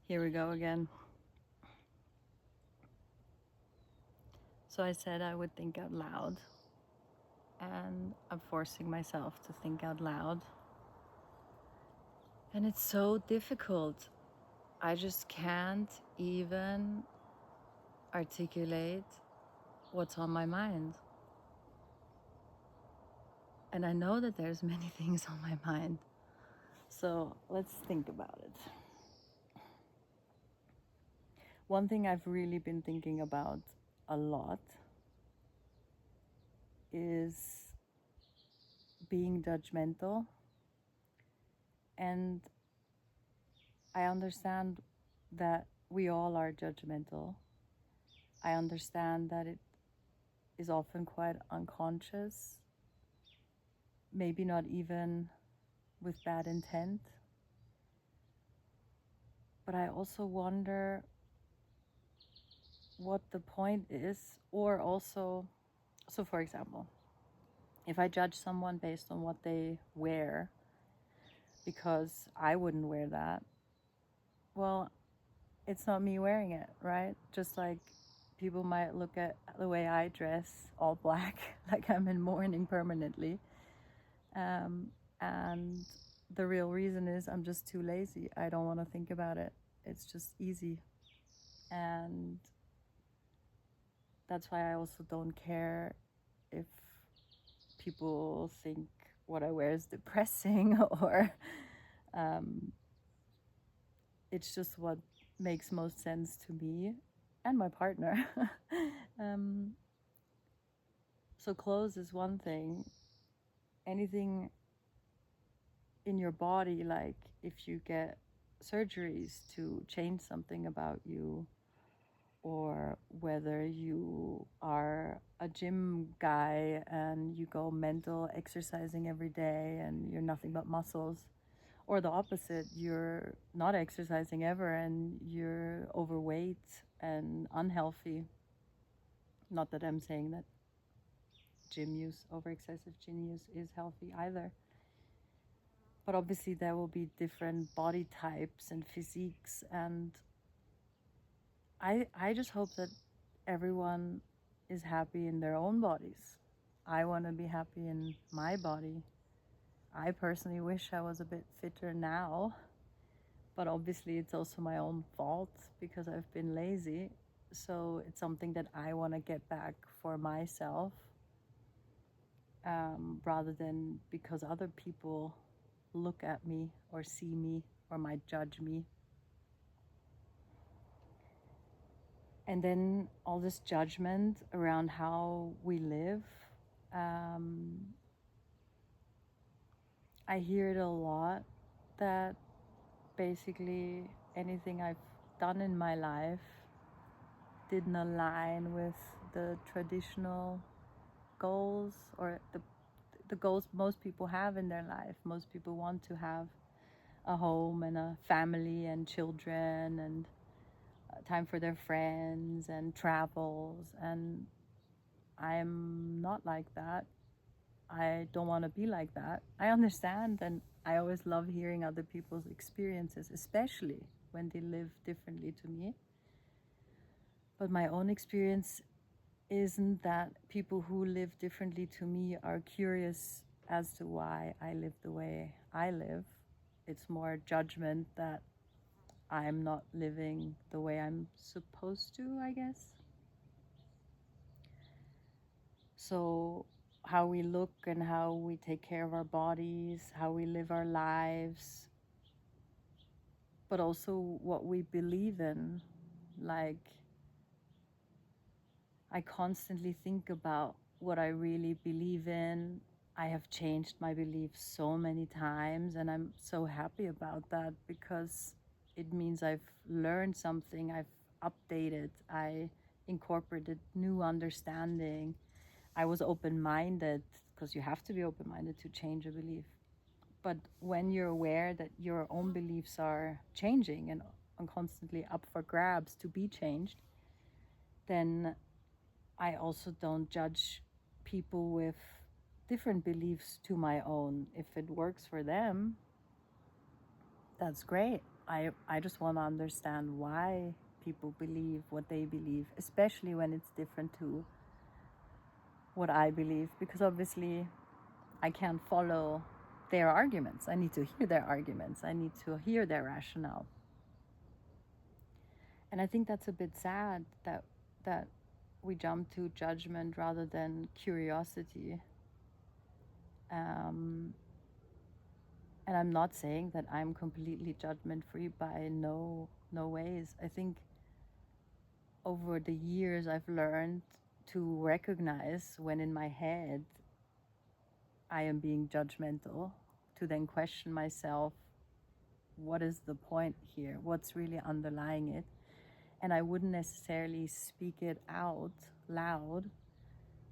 Here we go again. So I said I would think out loud, and I'm forcing myself to think out loud. And it's so difficult. I just can't even articulate what's on my mind. And I know that there's many things on my mind. So let's think about it. One thing I've really been thinking about a lot is being judgmental. And I understand that we all are judgmental. I understand that it is often quite unconscious, maybe not even with bad intent. But I also wonder what the point is, or also, so for example, if I judge someone based on what they wear, because I wouldn't wear that, well, it's not me wearing it, right? Just like people might look at the way I dress, all black, like I'm in mourning permanently. And the real reason is I'm just too lazy. I don't want to think about it. It's just easy. And that's why I also don't care if people think what I wear is depressing or it's just what makes most sense to me and my partner. um, so clothes is one thing. Anything in your body, like if you get surgeries to change something about you, or whether you are a gym guy and you go mental exercising every day and you're nothing but muscles, or the opposite, you're not exercising ever and you're overweight and unhealthy. Not that I'm saying that gym use, over excessive gym use, is healthy either. But obviously there will be different body types and physiques, and I just hope that everyone is happy in their own bodies. I want to be happy in my body. I personally wish I was a bit fitter now, but obviously it's also my own fault because I've been lazy. So it's something that I want to get back for myself, rather than because other people look at me or see me or might judge me. And then all this judgment around how we live. Um, I hear it a lot that basically anything I've done in my life didn't align with the traditional goals, or the goals most people have in their life. Most people want to have a home and a family and children and time for their friends and travels, and I'm not like that. I don't want to be like that. I understand, and I always love hearing other people's experiences, especially when they live differently to me. But my own experience isn't that people who live differently to me are curious as to why I live the way I live. It's more judgment that I'm not living the way I'm supposed to, I guess. So, how we look and how we take care of our bodies, how we live our lives, but also what we believe in. Like, I constantly think about what I really believe in. I have changed my beliefs so many times, and I'm so happy about that because it means I've learned something, I've updated, I incorporated new understanding. I was open minded, because you have to be open minded to change a belief. But when you're aware that your own beliefs are changing and constantly up for grabs to be changed, then I also don't judge people with different beliefs to my own. If it works for them, that's great. I just want to understand why people believe what they believe, especially when it's different to what I believe, because obviously I can't follow their arguments. I need to hear their arguments. I need to hear their rationale. And I think that's a bit sad that we jump to judgment rather than curiosity. And I'm not saying that I'm completely judgment free, by no ways. I think over the years I've learned to recognize when in my head I am being judgmental, to then question myself, what is the point here? What's really underlying it? And I wouldn't necessarily speak it out loud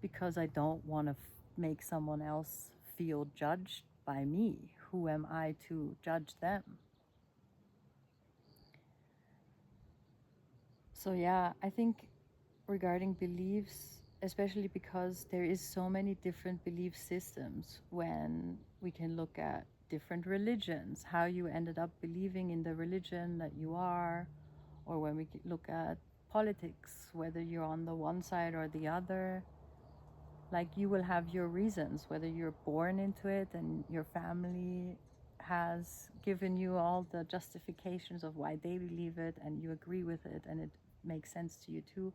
because I don't want to make someone else feel judged by me. Who am I to judge them? So yeah, I think regarding beliefs, especially because there is so many different belief systems, when we can look at different religions, how you ended up believing in the religion that you are, or when we look at politics, whether you're on the one side or the other, like you will have your reasons, whether you're born into it and your family has given you all the justifications of why they believe it and you agree with it and it makes sense to you too,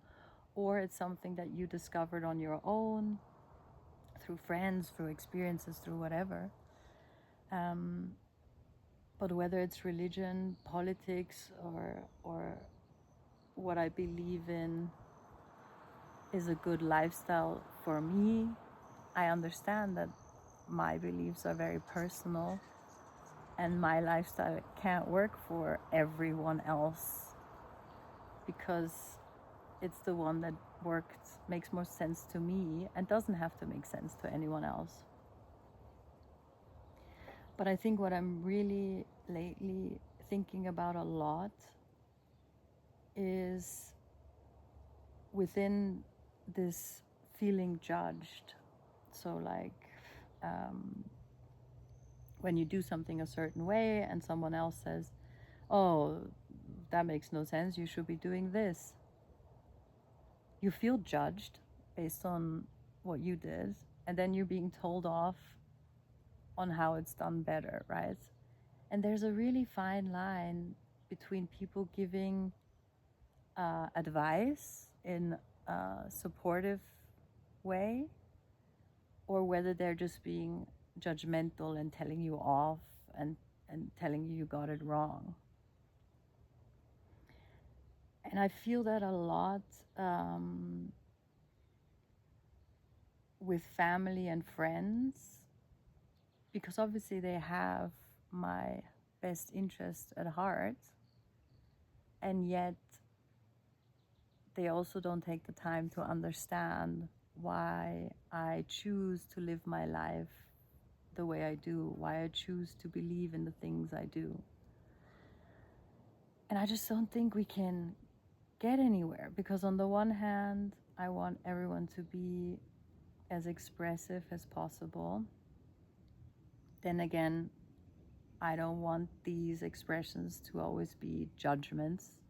or it's something that you discovered on your own through friends, through experiences, through whatever. But whether it's religion, politics, or what I believe in is a good lifestyle for me, I understand that my beliefs are very personal and my lifestyle can't work for everyone else because it's the one that worked, makes more sense to me, and doesn't have to make sense to anyone else. But I think what I'm really lately thinking about a lot is within this feeling judged. So like when you do something a certain way and someone else says, oh, that makes no sense, you should be doing this. You feel judged based on what you did, and then you're being told off on how it's done better, right? And there's a really fine line between people giving advice in a supportive way, or whether they're just being judgmental and telling you off and telling you got it wrong. And I feel that a lot with family and friends, because obviously they have my best interest at heart, and yet they also don't take the time to understand why I choose to live my life the way I do, why I choose to believe in the things I do. And I just don't think we can get anywhere, because on the one hand, I want everyone to be as expressive as possible. Then again, I don't want these expressions to always be judgments.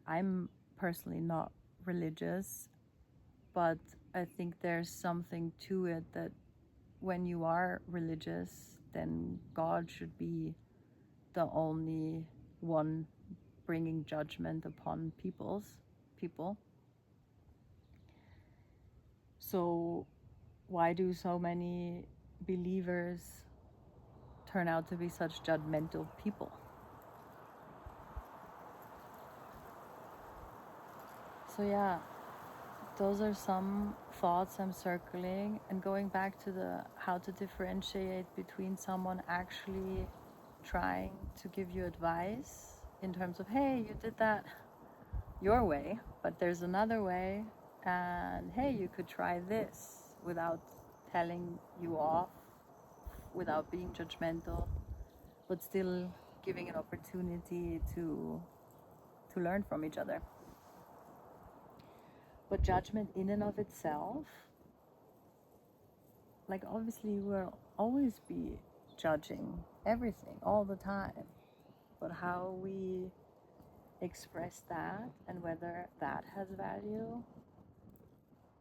I'm personally not religious, but I think there's something to it that when you are religious, then God should be the only one bringing judgment upon people. So why do so many believers turn out to be such judgmental people? So yeah, those are some thoughts I'm circling, and going back to the how to differentiate between someone actually trying to give you advice in terms of, hey, you did that your way, but there's another way, and hey, you could try this, without telling you off, without being judgmental, but still giving an opportunity to learn from each other. But judgment in and of itself, like obviously we'll always be judging everything all the time. But how we express that and whether that has value,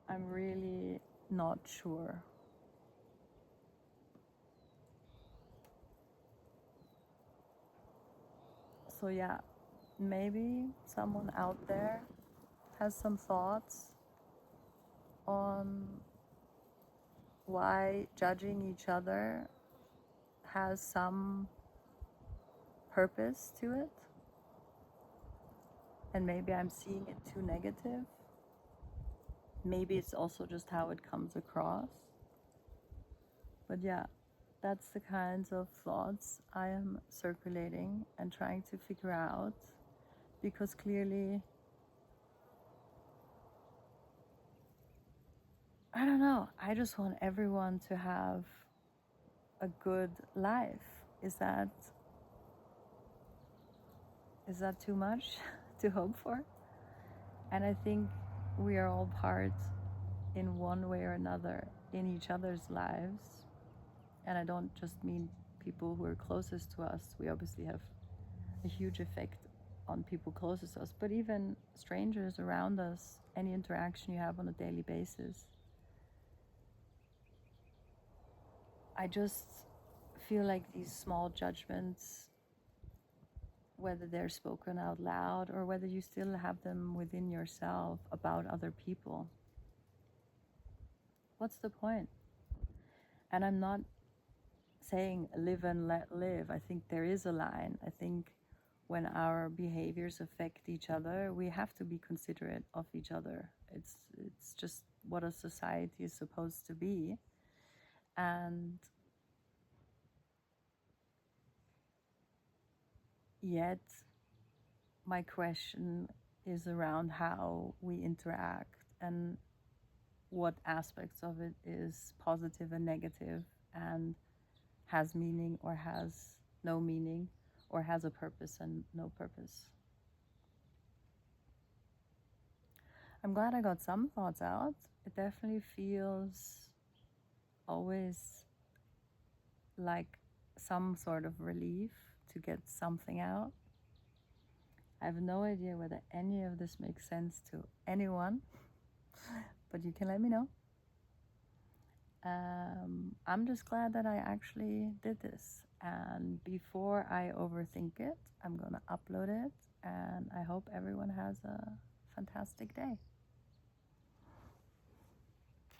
I'm really not sure. So yeah, maybe someone out there has some thoughts on why judging each other has some purpose to it. And maybe I'm seeing it too negative. Maybe it's also just how it comes across. But yeah, that's the kinds of thoughts I am circulating and trying to figure out, because clearly, I don't know, I just want everyone to have a good life. Is that too much to hope for? And I think we are all part in one way or another in each other's lives. And I don't just mean people who are closest to us. We obviously have a huge effect on people closest to us, but even strangers around us, any interaction you have on a daily basis. I just feel like these small judgments, whether they're spoken out loud or whether you still have them within yourself about other people, what's the point? And I'm not saying live and let live. I think there is a line. I think when our behaviors affect each other, we have to be considerate of each other. It's just what a society is supposed to be. And yet my question is around how we interact and what aspects of it is positive and negative and has meaning or has no meaning or has a purpose and no purpose. I'm glad I got some thoughts out. It definitely feels always like some sort of relief to get something out. I have no idea whether any of this makes sense to anyone, but you can let me know. I'm just glad that I actually did this. And before I overthink it, I'm going to upload it. And I hope everyone has a fantastic day.